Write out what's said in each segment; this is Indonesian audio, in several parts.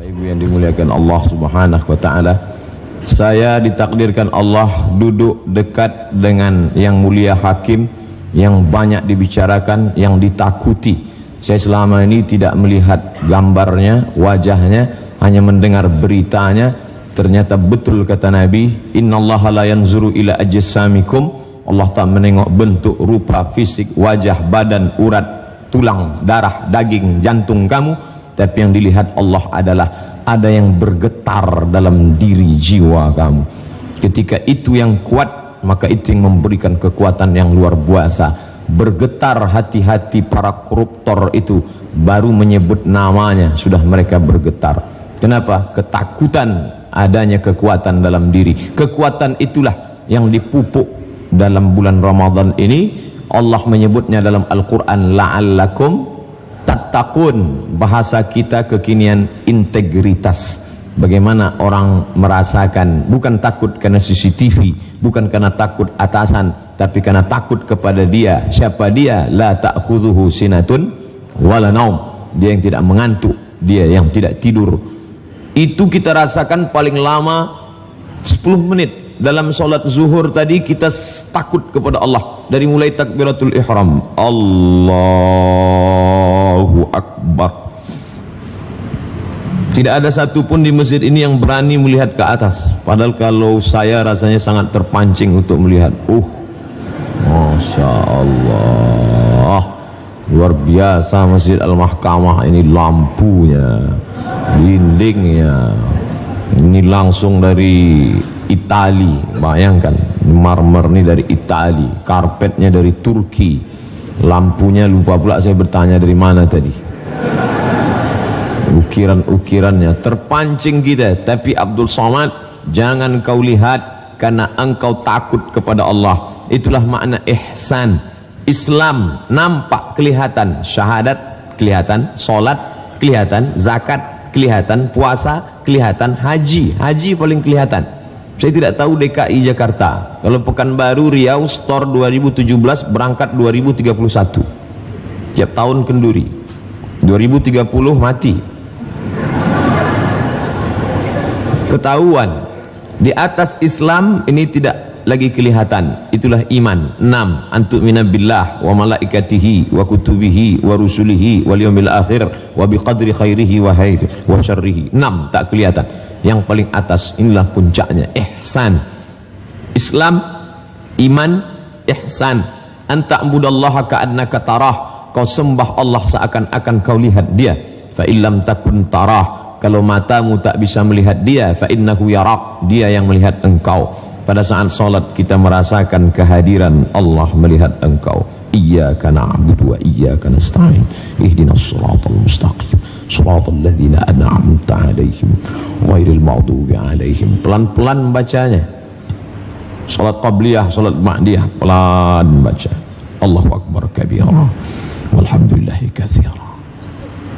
Ibu yang dimuliakan Allah Subhanahu wa taala, saya ditakdirkan Allah duduk dekat dengan yang mulia hakim yang banyak dibicarakan, yang ditakuti. Saya selama ini tidak melihat gambarnya, wajahnya, hanya mendengar beritanya. Ternyata betul kata Nabi, innallaha la yanzuru ila ajsamikum. Allah tak menengok bentuk, rupa, fisik, wajah, badan, urat, tulang, darah, daging, jantung kamu, tapi yang dilihat Allah adalah ada yang bergetar dalam diri jiwa kamu. Ketika itu yang kuat, maka itu yang memberikan kekuatan yang luar biasa. Bergetar hati-hati para koruptor itu, baru menyebut namanya sudah mereka bergetar. Kenapa? Ketakutan adanya kekuatan dalam diri. Kekuatan itulah yang dipupuk dalam bulan Ramadan ini. Allah menyebutnya dalam Al-Quran, la'allakum tattaqun. Bahasa kita kekinian integritas. Bagaimana orang merasakan, bukan takut karena CCTV, bukan karena takut atasan, tapi karena takut kepada dia. Siapa dia? La ta'khudhuhu sinatun wala naum. Dia yang tidak mengantuk, dia yang tidak tidur. Itu kita rasakan paling lama 10 menit. Dalam solat zuhur tadi kita takut kepada Allah. Dari mulai takbiratul ihram, Allahu Akbar. Tidak ada satupun di masjid ini yang berani melihat ke atas. Padahal kalau saya rasanya sangat terpancing untuk melihat. Masya Allah, luar biasa Masjid Al-Mahkamah ini, lampunya, dindingnya, ini langsung dari Itali. Bayangkan, marmer ini dari Itali, karpetnya dari Turki, lampunya lupa pula saya bertanya dari mana tadi, ukiran-ukirannya, terpancing kita. Tapi Abdul Somad, jangan kau lihat karena engkau takut kepada Allah. Itulah makna ihsan. Islam nampak, kelihatan, syahadat kelihatan, solat kelihatan, zakat kelihatan, puasa kelihatan, haji paling kelihatan. Saya tidak tahu DKI Jakarta. Kalau Pekanbaru, Riau, Store 2017 berangkat 2031. Tiap tahun kenduri. 2030 mati. Ketahuan di atas Islam ini tidak lagi kelihatan. Itulah iman. 6. Antu'mina billah wa malaikatihi wa kutubihi wa rusulihi wal yawmil akhir wa biqadri khairihi wa syarrihi. 6 tak kelihatan. Yang paling atas inilah puncaknya, ihsan. Islam, iman, ihsan. Anta'budallaha ka'annaka tarah. Kau sembah Allah seakan-akan kau lihat dia. Fa illam takun tarah. Kalau matamu tak bisa melihat dia, fa innahu yarak. Dia yang melihat engkau. Pada saat salat kita merasakan kehadiran Allah melihat engkau. Iyyaka na'budu wa iyyaka nasta'in. Ihdinas shiratal mustaqim. Shiratal ladzina an'amta 'alaihim ghairil maghdubi 'alaihim. Pelan-pelan bacanya. Salat qabliyah, salat ba'diyah, pelan baca. Allahu akbar kabira. Walhamdulillahi katsira.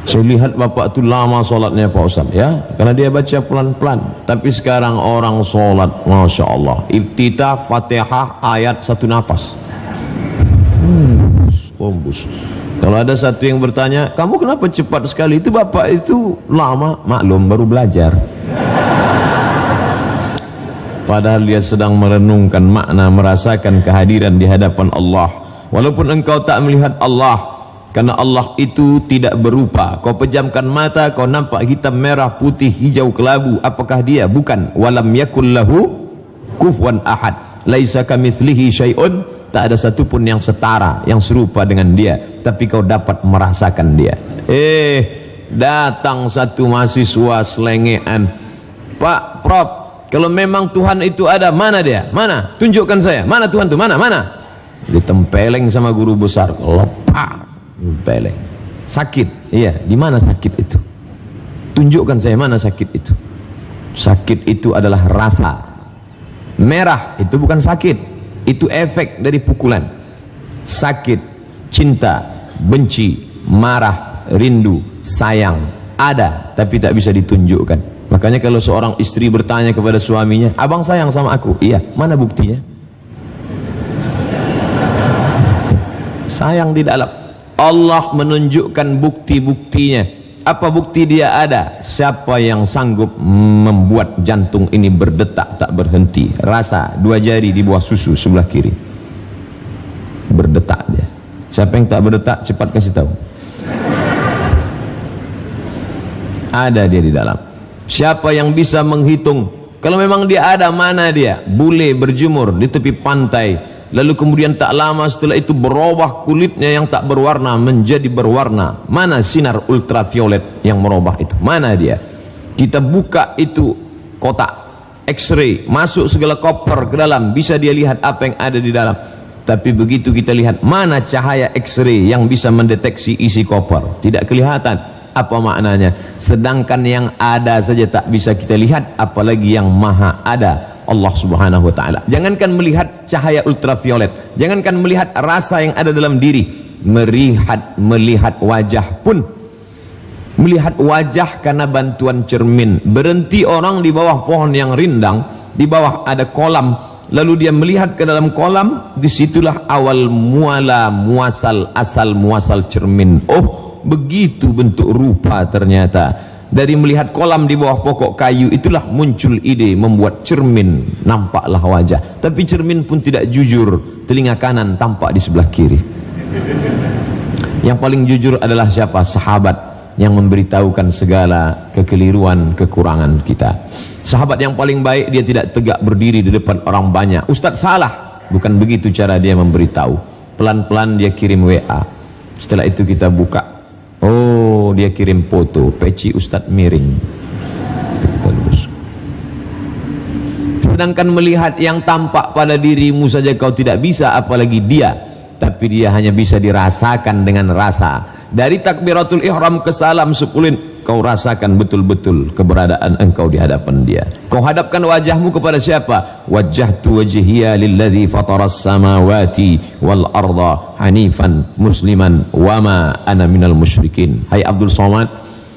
Saya lihat bapak itu lama sholatnya Pak Ustaz, ya, karena dia baca pelan-pelan. Tapi sekarang orang sholat, Masya Allah, iftitah, fatihah, ayat satu nafas. Ombus. Kalau ada satu yang bertanya, kamu kenapa cepat sekali? Itu bapak itu lama, maklum baru belajar. Padahal dia sedang merenungkan makna, merasakan kehadiran di hadapan Allah. Walaupun engkau tak melihat Allah, karena Allah itu tidak berupa. Kau pejamkan mata, kau nampak hitam, merah, putih, hijau, kelabu. Apakah dia? Bukan. Walam yakul lahu kufuwan ahad. Laisa kamitslihi syai'un. Tak ada satupun yang setara, yang serupa dengan dia. Tapi kau dapat merasakan dia. Datang satu mahasiswa selengean. Pak, Prof, kalau memang Tuhan itu ada, mana dia? Mana? Tunjukkan saya. Mana Tuhan itu? Mana? Ditempeleng sama guru besar. Lepak. Peleng. Sakit. Iya, di mana sakit itu? Tunjukkan saya mana sakit itu. Sakit itu adalah rasa. Merah itu bukan sakit. Itu efek dari pukulan. Sakit, cinta, benci, marah, rindu, sayang ada, tapi tak bisa ditunjukkan. Makanya kalau seorang istri bertanya kepada suaminya, abang sayang sama aku? Iya. Mana buktinya? Sayang di dalam. Allah menunjukkan bukti-buktinya. Apa bukti dia ada? Siapa yang sanggup membuat jantung ini berdetak tak berhenti? Rasa 2 jari di bawah susu sebelah kiri, berdetak dia. Siapa yang tak berdetak cepat kasih tahu. Ada dia di dalam. Siapa yang bisa menghitung? Kalau memang dia ada, mana dia? Bule berjemur di tepi pantai, lalu kemudian tak lama setelah itu berubah kulitnya yang tak berwarna menjadi berwarna. Mana sinar ultraviolet yang merubah itu? Mana dia? Kita buka itu kotak X-ray, masuk segala koper ke dalam, bisa dia lihat apa yang ada di dalam. Tapi begitu kita lihat, mana cahaya X-ray yang bisa mendeteksi isi koper? Tidak kelihatan. Apa maknanya? Sedangkan yang ada saja tak bisa kita lihat, apalagi yang maha ada, Allah subhanahu wa ta'ala. Jangankan melihat cahaya ultraviolet, jangankan melihat rasa yang ada dalam diri, melihat wajah pun, melihat wajah karena bantuan cermin. Berhenti orang di bawah pohon yang rindang, di bawah ada kolam, lalu dia melihat ke dalam kolam, disitulah awal muala muasal, asal muasal cermin. Oh, begitu bentuk rupa ternyata. Dari melihat kolam di bawah pokok kayu itulah muncul ide membuat cermin, nampaklah wajah. Tapi cermin pun tidak jujur, telinga kanan tampak di sebelah kiri. Yang paling jujur adalah siapa? Sahabat yang memberitahukan segala kekeliruan, kekurangan kita. Sahabat yang paling baik, dia tidak tegak berdiri di depan orang banyak. Ustadz salah, bukan begitu cara dia memberitahu. Pelan-pelan dia kirim WA. Setelah itu kita buka, oh, dia kirim foto, peci Ustadz miring. Kita lurus. Sedangkan melihat yang tampak pada dirimu saja kau tidak bisa, apalagi dia. Tapi dia hanya bisa dirasakan dengan rasa. Dari takbiratul ihram ke salam 10, kau rasakan betul-betul keberadaan engkau di hadapan dia. Kau hadapkan wajahmu kepada siapa? Wajjahtu wajhiya lilladzi fataras samawati wal arda hanifan musliman wama ana minal musyrikin. Hai Abdul Somad,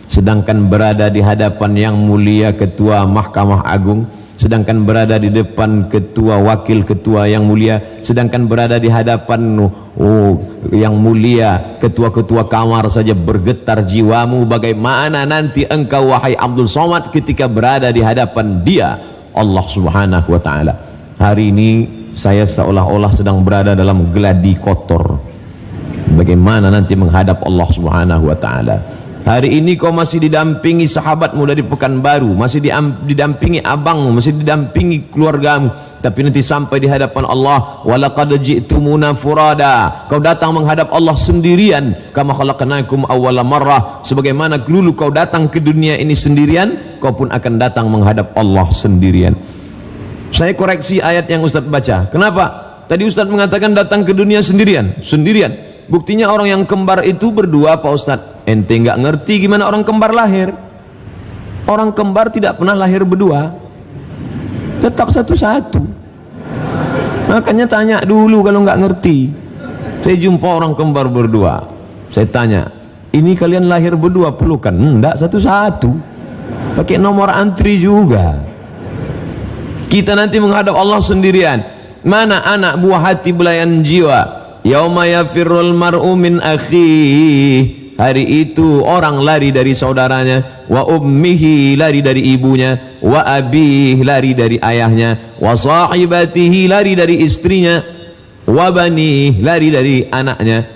sedangkan berada di hadapan yang mulia Ketua Mahkamah Agung, sedangkan berada di depan ketua wakil ketua yang mulia, sedangkan berada di hadapan yang mulia ketua-ketua kamar saja bergetar jiwamu, bagaimana nanti engkau wahai Abdul Somad ketika berada di hadapan dia, Allah subhanahu wa ta'ala. Hari ini saya seolah-olah sedang berada dalam geladi kotor. Bagaimana nanti menghadap Allah subhanahu wa ta'ala? Hari ini kau masih didampingi sahabatmu dari Pekanbaru, masih didampingi abangmu, masih didampingi keluargamu, tapi nanti sampai di hadapan Allah, walaqad ji'tumuna furada, kau datang menghadap Allah sendirian, kama khalaqnakum awwala marrah, sebagaimana dulu kau datang ke dunia ini sendirian, kau pun akan datang menghadap Allah sendirian. Saya koreksi ayat yang Ustaz baca. Kenapa? Tadi Ustaz mengatakan datang ke dunia sendirian. Buktinya orang yang kembar itu berdua, Pak Ustaz. Ente nggak ngerti gimana orang kembar lahir. Orang kembar tidak pernah lahir berdua, tetap satu-satu. Makanya tanya dulu kalau nggak ngerti. Saya jumpa orang kembar berdua, saya tanya, ini kalian lahir berdua pelukan? Enggak, satu-satu, pakai nomor antri juga. Kita nanti menghadap Allah sendirian. Mana anak buah hati belayan jiwa? Yauma yafirrul mar'u min akhihi, hari itu orang lari dari saudaranya, wa ummihi lari dari ibunya, wa abihi lari dari ayahnya, wa sahibatihi lari dari istrinya, wa banihi lari dari anaknya.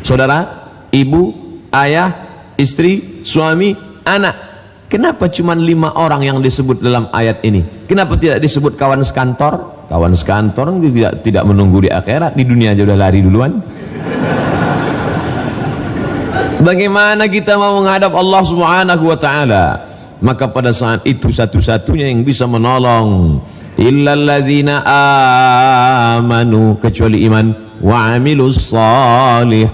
Saudara, ibu, ayah, istri, suami, anak. Kenapa cuma 5 orang yang disebut dalam ayat ini? Kenapa tidak disebut kawan sekantor? Kawan sekantor tidak menunggu di akhirat, di dunia aja udah lari duluan. Bagaimana kita mau menghadap Allah subhanahu wa ta'ala? Maka pada saat itu satu-satunya yang bisa menolong, illalladzina amanu, kecuali iman, wa amilus salihat,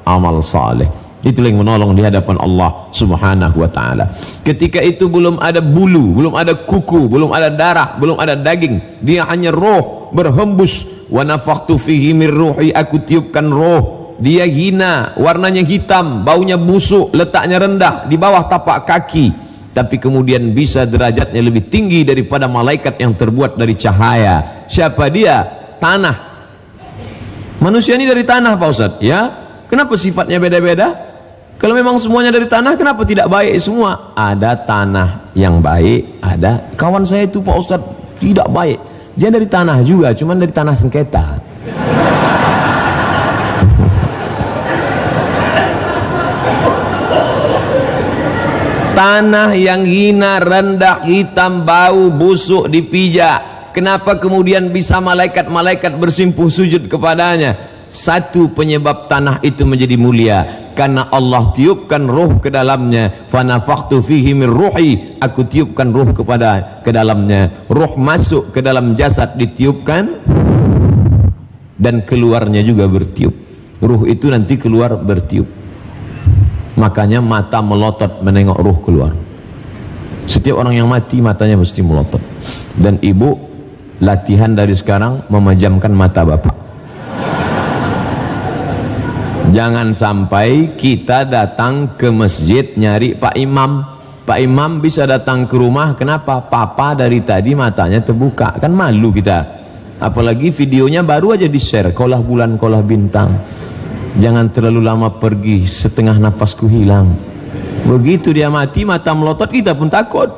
amal saleh. Itulah yang menolong di hadapan Allah subhanahu wa ta'ala. Ketika itu belum ada bulu, belum ada kuku, belum ada darah, belum ada daging. Dia hanya roh berhembus. Wa nafakhtu fihi min ruhi, aku tiupkan roh. Dia hina, warnanya hitam, baunya busuk, letaknya rendah di bawah tapak kaki, tapi kemudian bisa derajatnya lebih tinggi daripada malaikat yang terbuat dari cahaya. Siapa dia? Tanah. Manusia ini dari tanah, Pak Ustaz. Ya, kenapa sifatnya beda-beda? Kalau memang semuanya dari tanah, kenapa tidak baik semua? Ada tanah yang baik, ada. Kawan saya itu Pak Ustadz tidak baik, dia dari tanah juga, cuman dari tanah sengketa. Tanah yang hina, rendah, hitam, bau, busuk, dipijak. Kenapa kemudian bisa malaikat-malaikat bersimpuh sujud kepadanya? Satu penyebab tanah itu menjadi mulia, karena Allah tiupkan ruh ke dalamnya. Fanafakhtu fihi min ruhi, aku tiupkan ruh ke dalamnya. Ruh masuk ke dalam jasad, ditiupkan, dan keluarnya juga bertiup. Ruh itu nanti keluar bertiup. Makanya mata melotot menengok ruh keluar. Setiap orang yang mati matanya mesti melotot. Dan ibu latihan dari sekarang memejamkan mata bapak. Jangan sampai kita datang ke masjid nyari Pak Imam. Pak Imam bisa datang ke rumah, kenapa? Papa dari tadi matanya terbuka. Kan malu kita. Apalagi videonya baru aja di-share, kolah bulan, kolah bintang. Jangan terlalu lama pergi, setengah napasku hilang. Begitu dia mati, mata melotot, kita pun takut.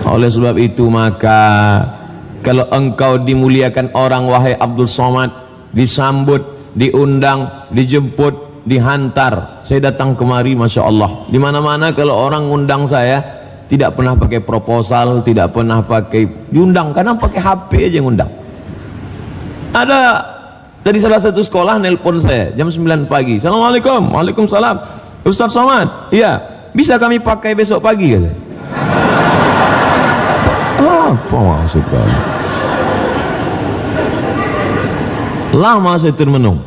Oleh sebab itu maka kalau engkau dimuliakan orang, wahai Abdul Somad, disambut, diundang, dijemput, dihantar. Saya datang kemari, Masya Allah. Di mana-mana kalau orang ngundang saya, tidak pernah pakai proposal, tidak pernah pakai diundang, karena pakai HP aja ngundang. Ada dari salah satu sekolah nelpon saya jam 9 pagi. Assalamualaikum. Waalaikumsalam. Ustaz Somad, iya, bisa kami pakai besok pagi, kata. Apa maksud kamu? Lama saya termenung.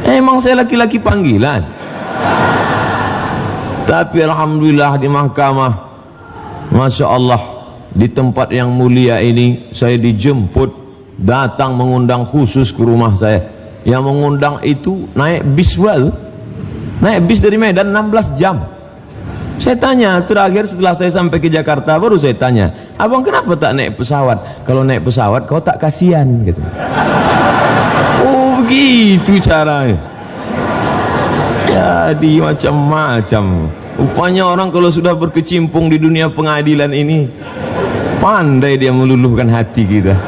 Emang saya laki-laki panggilan. Tapi alhamdulillah di mahkamah, Masya Allah, di tempat yang mulia ini saya dijemput, datang mengundang khusus ke rumah saya. Yang mengundang itu naik bis naik bis dari Medan 16 jam. Saya tanya terakhir setelah saya sampai ke Jakarta, baru saya tanya, abang kenapa tak naik pesawat? Kalau naik pesawat kau tak kasihan, gitu. Oh begitu caranya. Jadi macam-macam. Rupanya orang kalau sudah berkecimpung di dunia pengadilan ini, pandai dia meluluhkan hati kita.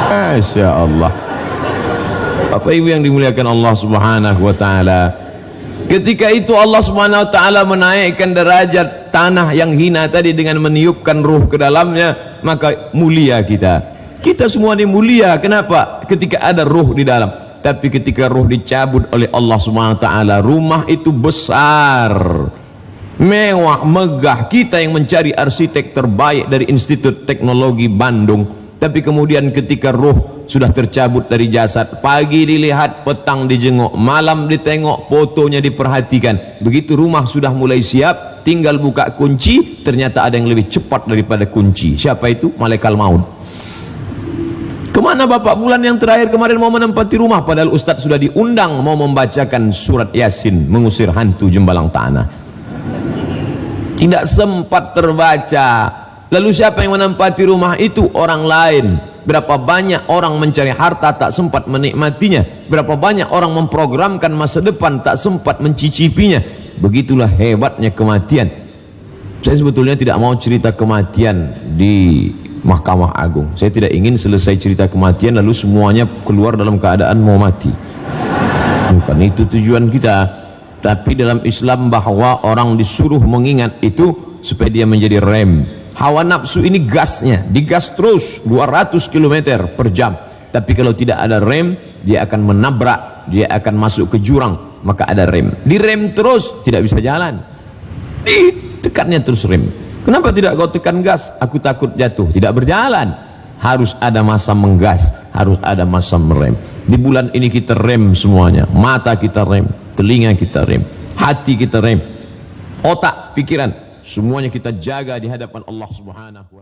Masya Allah. Bapak Ibu yang dimuliakan Allah Subhanahu wa ta'ala, ketika itu Allah Subhanahu wa ta'ala menaikkan derajat tanah yang hina tadi dengan meniupkan ruh ke dalamnya, maka mulia kita. Kita semua ini mulia. Kenapa? Ketika ada ruh di dalam. Tapi ketika ruh dicabut oleh Allah Subhanahu wa ta'ala, rumah itu besar, mewah, megah. Kita yang mencari arsitek terbaik dari Institut Teknologi Bandung. Tapi kemudian ketika ruh sudah tercabut dari jasad, pagi dilihat, petang dijenguk, malam ditengok, fotonya diperhatikan. Begitu rumah sudah mulai siap, tinggal buka kunci, ternyata ada yang lebih cepat daripada kunci. Siapa itu? Malaikat maut. Kemana Bapak Fulan yang terakhir kemarin mau menempati rumah, padahal Ustadz sudah diundang mau membacakan surat Yasin, mengusir hantu jembalang tanah. Tidak sempat terbaca. Lalu siapa yang menempati rumah itu? Orang lain. Berapa banyak orang mencari harta tak sempat menikmatinya. Berapa banyak orang memprogramkan masa depan tak sempat mencicipinya. Begitulah hebatnya kematian. Saya sebetulnya tidak mau cerita kematian di Mahkamah Agung. Saya tidak ingin selesai cerita kematian lalu semuanya keluar dalam keadaan mau mati. Bukan itu tujuan kita. Tapi dalam Islam bahwa orang disuruh mengingat itu supaya dia menjadi rem. Hawa nafsu ini gasnya, digas terus 200 km per jam. Tapi kalau tidak ada rem, dia akan menabrak, dia akan masuk ke jurang. Maka ada rem. Direm terus, tidak bisa jalan. Ditekannya terus rem. Kenapa tidak kau tekan gas? Aku takut jatuh, tidak berjalan. Harus ada masa menggas, harus ada masa merem. Di bulan ini kita rem semuanya. Mata kita rem, telinga kita rem, hati kita rem, otak, pikiran, semuanya kita jaga di hadapan Allah Subhanahu wa ta'ala.